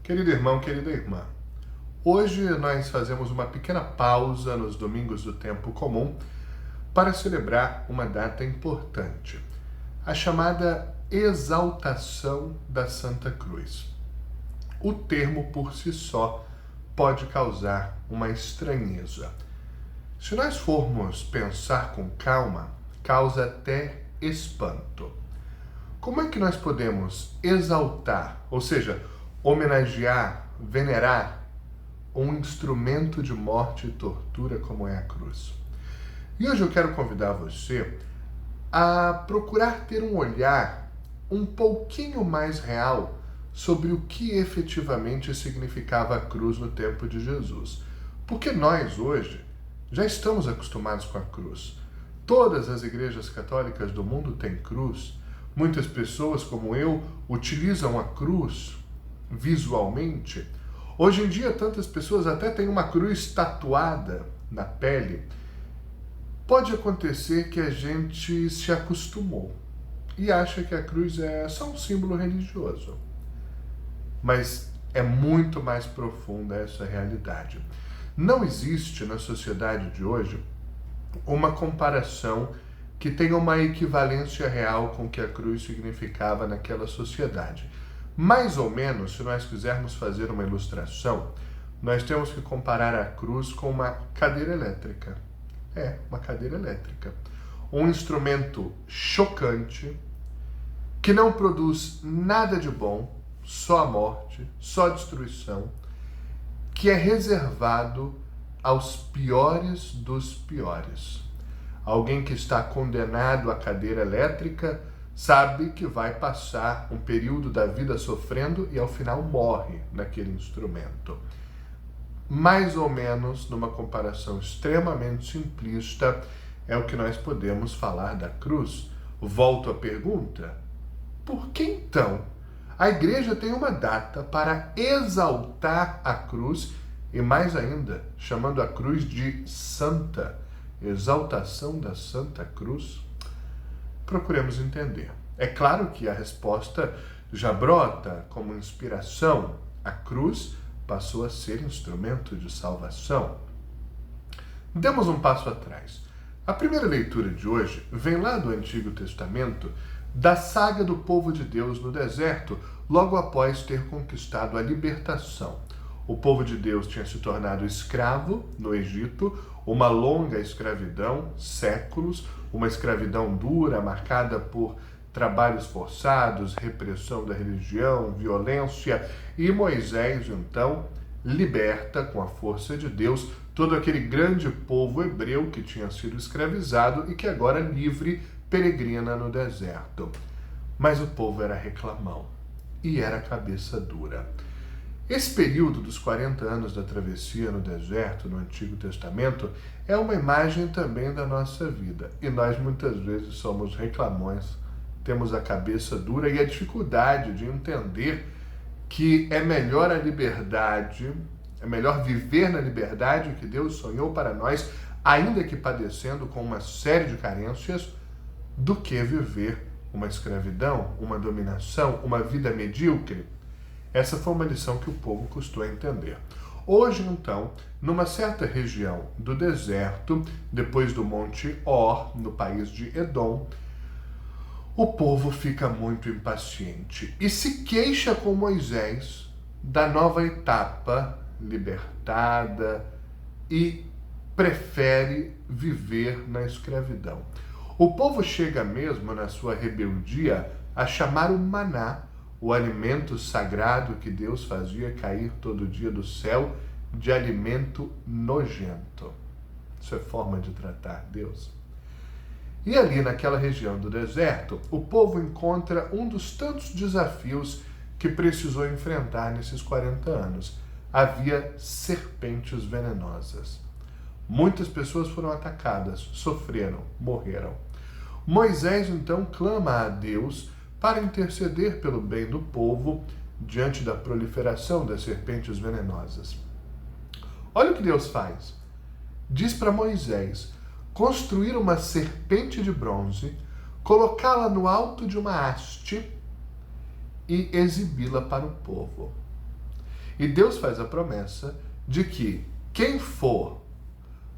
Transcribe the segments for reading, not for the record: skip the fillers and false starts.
Querido irmão, querida irmã, hoje nós fazemos uma pequena pausa nos domingos do tempo comum para celebrar uma data importante, a chamada Exaltação da Santa Cruz. O termo por si só pode causar uma estranheza. Se nós formos pensar com calma, causa até espanto. Como é que nós podemos exaltar, ou seja, homenagear, venerar um instrumento de morte e tortura como é a cruz? E hoje eu quero convidar você a procurar ter um olhar um pouquinho mais real sobre o que efetivamente significava a cruz no tempo de Jesus. Porque nós hoje já estamos acostumados com a cruz. Todas as igrejas católicas do mundo têm cruz. Muitas pessoas, como eu, utilizam a cruz visualmente. Hoje em dia, tantas pessoas até têm uma cruz tatuada na pele. Pode acontecer que a gente se acostumou e acha que a cruz é só um símbolo religioso. Mas é muito mais profunda essa realidade. Não existe na sociedade de hoje uma comparação que tenha uma equivalência real com o que a cruz significava naquela sociedade. Mais ou menos, se nós quisermos fazer uma ilustração, nós temos que comparar a cruz com uma cadeira elétrica. Uma cadeira elétrica. Um instrumento chocante, que não produz nada de bom, só a morte, só a destruição, que é reservado aos piores dos piores. Alguém que está condenado à cadeira elétrica sabe que vai passar um período da vida sofrendo e ao final morre naquele instrumento. Mais ou menos, numa comparação extremamente simplista, é o que nós podemos falar da cruz. Volto à pergunta: por que então a igreja tem uma data para exaltar a cruz e, mais ainda, chamando a cruz de santa? Exaltação da Santa Cruz? Procuremos entender. É claro que a resposta já brota como inspiração. A cruz passou a ser instrumento de salvação. Demos um passo atrás. A primeira leitura de hoje vem lá do Antigo Testamento, da saga do povo de Deus no deserto, logo após ter conquistado a libertação. O povo de Deus tinha se tornado escravo no Egito, uma longa escravidão, séculos, uma escravidão dura, marcada por trabalhos forçados, repressão da religião, violência, e Moisés, então, liberta com a força de Deus todo aquele grande povo hebreu que tinha sido escravizado e que agora livre peregrina no deserto. Mas o povo era reclamão e era cabeça dura. Esse período dos 40 anos da travessia no deserto, no Antigo Testamento, é uma imagem também da nossa vida. E nós muitas vezes somos reclamões, temos a cabeça dura e a dificuldade de entender que é melhor a liberdade, é melhor viver na liberdade que Deus sonhou para nós, ainda que padecendo com uma série de carências, do que viver uma escravidão, uma dominação, uma vida medíocre. Essa foi uma lição que o povo custou entender. Hoje, então, numa certa região do deserto, depois do Monte Or, no país de Edom, o povo fica muito impaciente e se queixa com Moisés da nova etapa, libertada, e prefere viver na escravidão. O povo chega mesmo, na sua rebeldia, a chamar o maná, o alimento sagrado que Deus fazia cair todo dia do céu, de alimento nojento. Isso é forma de tratar Deus. E ali naquela região do deserto, o povo encontra um dos tantos desafios que precisou enfrentar nesses 40 anos. Havia serpentes venenosas. Muitas pessoas foram atacadas, sofreram, morreram. Moisés então clama a Deus para interceder pelo bem do povo diante da proliferação das serpentes venenosas. Olha o que Deus faz. Diz para Moisés construir uma serpente de bronze, colocá-la no alto de uma haste e exibi-la para o povo. E Deus faz a promessa de que quem for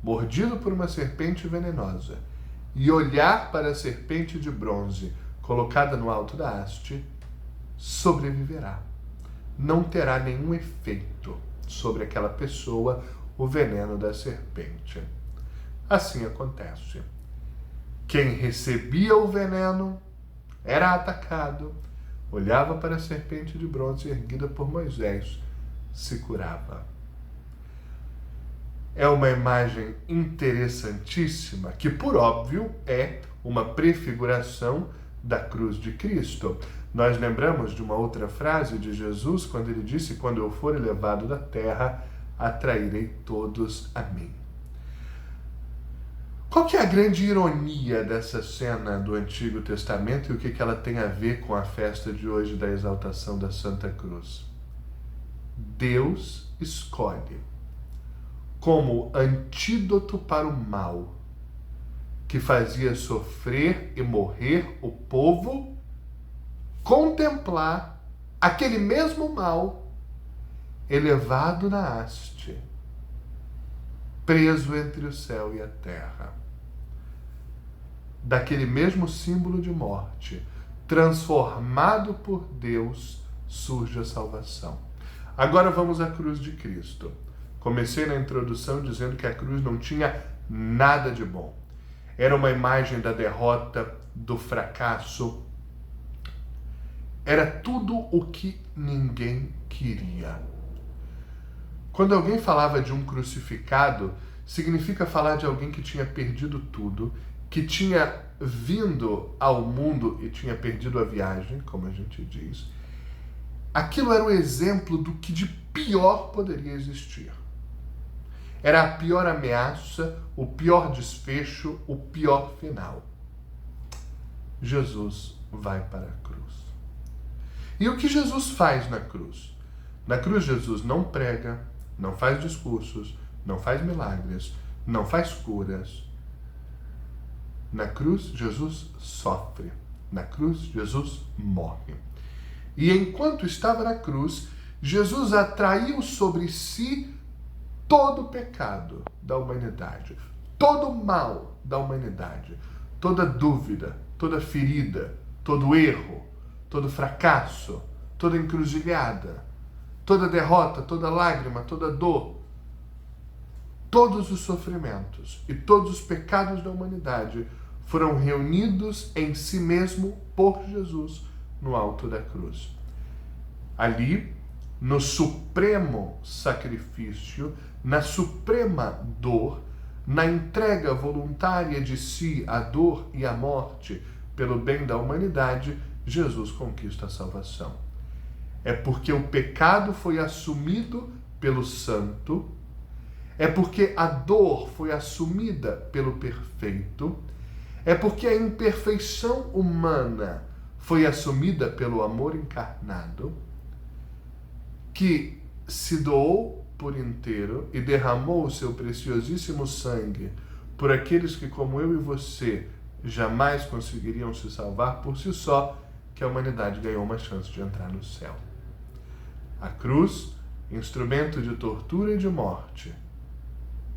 mordido por uma serpente venenosa e olhar para a serpente de bronze colocada no alto da haste, sobreviverá. Não terá nenhum efeito sobre aquela pessoa o veneno da serpente. Assim acontece. Quem recebia o veneno era atacado, olhava para a serpente de bronze erguida por Moisés, se curava. É uma imagem interessantíssima, que, por óbvio, é uma prefiguração da cruz de Cristo. Nós lembramos de uma outra frase de Jesus, quando ele disse: quando eu for elevado da terra, atrairei todos a mim. Qual que é a grande ironia dessa cena do Antigo Testamento e o que ela tem a ver com a festa de hoje da exaltação da Santa Cruz? Deus escolhe como antídoto para o mal que fazia sofrer e morrer o povo, contemplar aquele mesmo mal elevado na haste, preso entre o céu e a terra. Daquele mesmo símbolo de morte, transformado por Deus, surge a salvação. Agora vamos à cruz de Cristo. Comecei na introdução dizendo que a cruz não tinha nada de bom. Era uma imagem da derrota, do fracasso. Era tudo o que ninguém queria. Quando alguém falava de um crucificado, significa falar de alguém que tinha perdido tudo, que tinha vindo ao mundo e tinha perdido a viagem, como a gente diz. Aquilo era o exemplo do que de pior poderia existir. Era a pior ameaça, o pior desfecho, o pior final. Jesus vai para a cruz. E o que Jesus faz na cruz? Na cruz, Jesus não prega, não faz discursos, não faz milagres, não faz curas. Na cruz, Jesus sofre. Na cruz, Jesus morre. E enquanto estava na cruz, Jesus atraiu sobre si todo o pecado da humanidade, todo o mal da humanidade, toda dúvida, toda ferida, todo erro, todo fracasso, toda encruzilhada, toda derrota, toda lágrima, toda dor, todos os sofrimentos e todos os pecados da humanidade foram reunidos em si mesmo por Jesus no alto da cruz. Ali, no supremo sacrifício, na suprema dor, na entrega voluntária de si à dor e à morte pelo bem da humanidade, Jesus conquista a salvação. É porque o pecado foi assumido pelo santo, é porque a dor foi assumida pelo perfeito, é porque a imperfeição humana foi assumida pelo amor encarnado, que se doou por inteiro e derramou o seu preciosíssimo sangue por aqueles que, como eu e você, jamais conseguiriam se salvar por si só, que a humanidade ganhou uma chance de entrar no céu. A cruz, instrumento de tortura e de morte,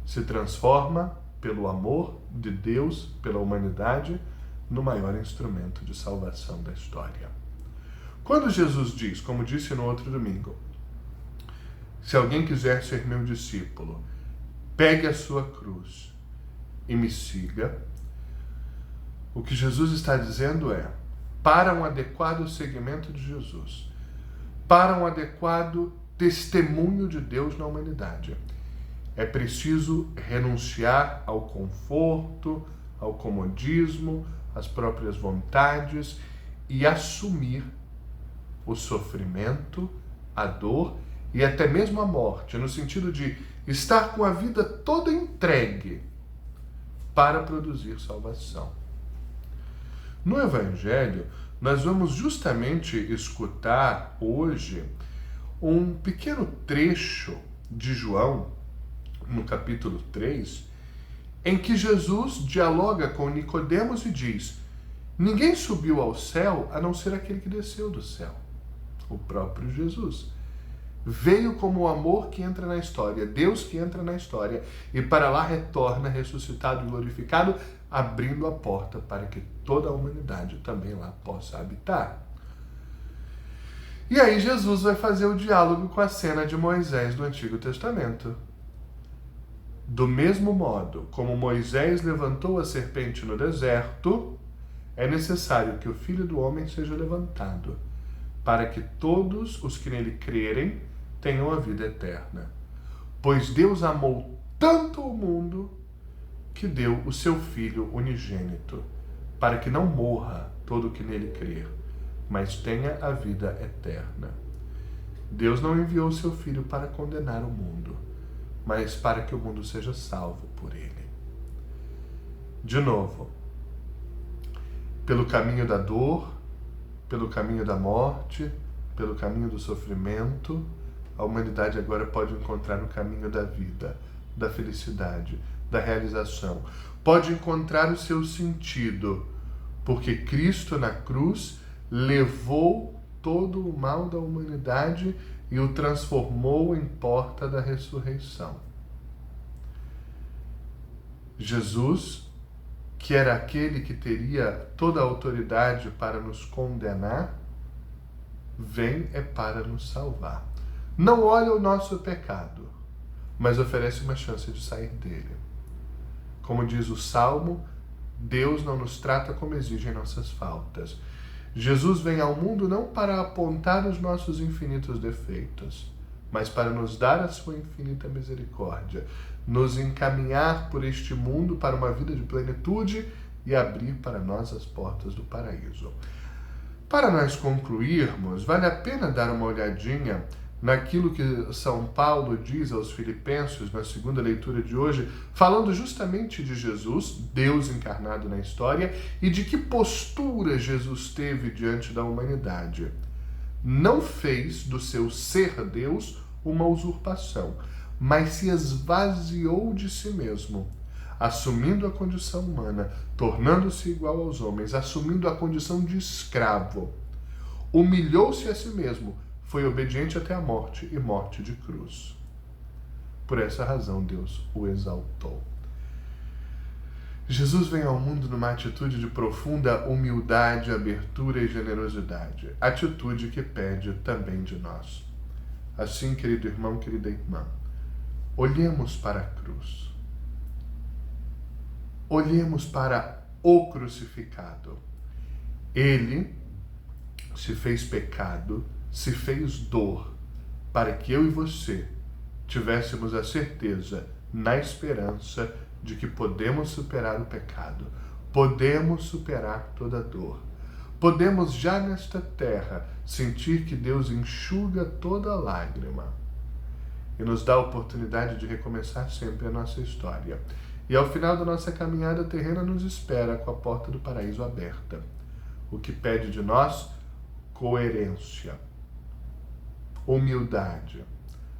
se transforma, pelo amor de Deus pela humanidade, no maior instrumento de salvação da história. Quando Jesus diz, como disse no outro domingo, se alguém quiser ser meu discípulo, pegue a sua cruz e me siga, o que Jesus está dizendo é, para um adequado seguimento de Jesus, para um adequado testemunho de Deus na humanidade, é preciso renunciar ao conforto, ao comodismo, às próprias vontades e assumir o sofrimento, a dor e até mesmo a morte, no sentido de estar com a vida toda entregue para produzir salvação. No Evangelho, nós vamos justamente escutar hoje um pequeno trecho de João, no capítulo 3, em que Jesus dialoga com Nicodemos e diz: ninguém subiu ao céu a não ser aquele que desceu do céu, o próprio Jesus. Veio como o amor que entra na história, Deus que entra na história, e para lá retorna ressuscitado e glorificado, abrindo a porta para que toda a humanidade também lá possa habitar. E aí Jesus vai fazer o diálogo com a cena de Moisés do Antigo Testamento. Do mesmo modo como Moisés levantou a serpente no deserto, é necessário que o Filho do Homem seja levantado, para que todos os que nele crerem tenham a vida eterna. Pois Deus amou tanto o mundo que deu o seu Filho unigênito, para que não morra todo o que nele crer, mas tenha a vida eterna. Deus não enviou o seu Filho para condenar o mundo, mas para que o mundo seja salvo por ele. De novo, pelo caminho da dor, pelo caminho da morte, pelo caminho do sofrimento, a humanidade agora pode encontrar o caminho da vida, da felicidade, da realização. Pode encontrar o seu sentido, porque Cristo na cruz levou todo o mal da humanidade e o transformou em porta da ressurreição. Jesus, que era aquele que teria toda a autoridade para nos condenar, vem para nos salvar. Não olha o nosso pecado, mas oferece uma chance de sair dele. Como diz o Salmo, Deus não nos trata como exigem nossas faltas. Jesus vem ao mundo não para apontar os nossos infinitos defeitos, mas para nos dar a sua infinita misericórdia, nos encaminhar por este mundo para uma vida de plenitude e abrir para nós as portas do paraíso. Para nós concluirmos, vale a pena dar uma olhadinha naquilo que São Paulo diz aos Filipenses na segunda leitura de hoje, falando justamente de Jesus, Deus encarnado na história, e de que postura Jesus teve diante da humanidade. Não fez do seu ser Deus uma usurpação, mas se esvaziou de si mesmo, assumindo a condição humana, tornando-se igual aos homens, assumindo a condição de escravo. Humilhou-se a si mesmo, foi obediente até a morte e morte de cruz. Por essa razão Deus o exaltou. Jesus vem ao mundo numa atitude de profunda humildade, abertura e generosidade, atitude que pede também de nós. Assim, querido irmão, querida irmã, olhemos para a cruz. Olhemos para o crucificado. Ele se fez pecado, se fez dor, para que eu e você tivéssemos a certeza, na esperança, de que podemos superar o pecado, podemos superar toda dor. Podemos já nesta terra sentir que Deus enxuga toda lágrima e nos dá a oportunidade de recomeçar sempre a nossa história. E ao final da nossa caminhada terrena nos espera com a porta do paraíso aberta, o que pede de nós coerência, humildade,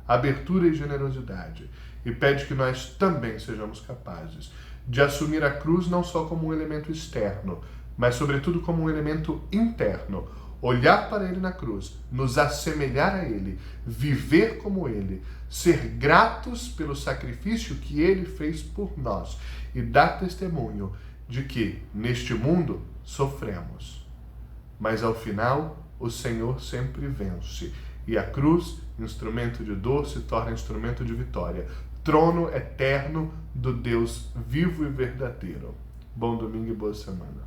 abertura e generosidade, e pede que nós também sejamos capazes de assumir a cruz não só como um elemento externo, mas sobretudo como um elemento interno, olhar para ele na cruz, nos assemelhar a ele, viver como ele, ser gratos pelo sacrifício que ele fez por nós e dar testemunho de que neste mundo sofremos, mas ao final o Senhor sempre vence. E a cruz, instrumento de dor, se torna instrumento de vitória. Trono eterno do Deus vivo e verdadeiro. Bom domingo e boa semana.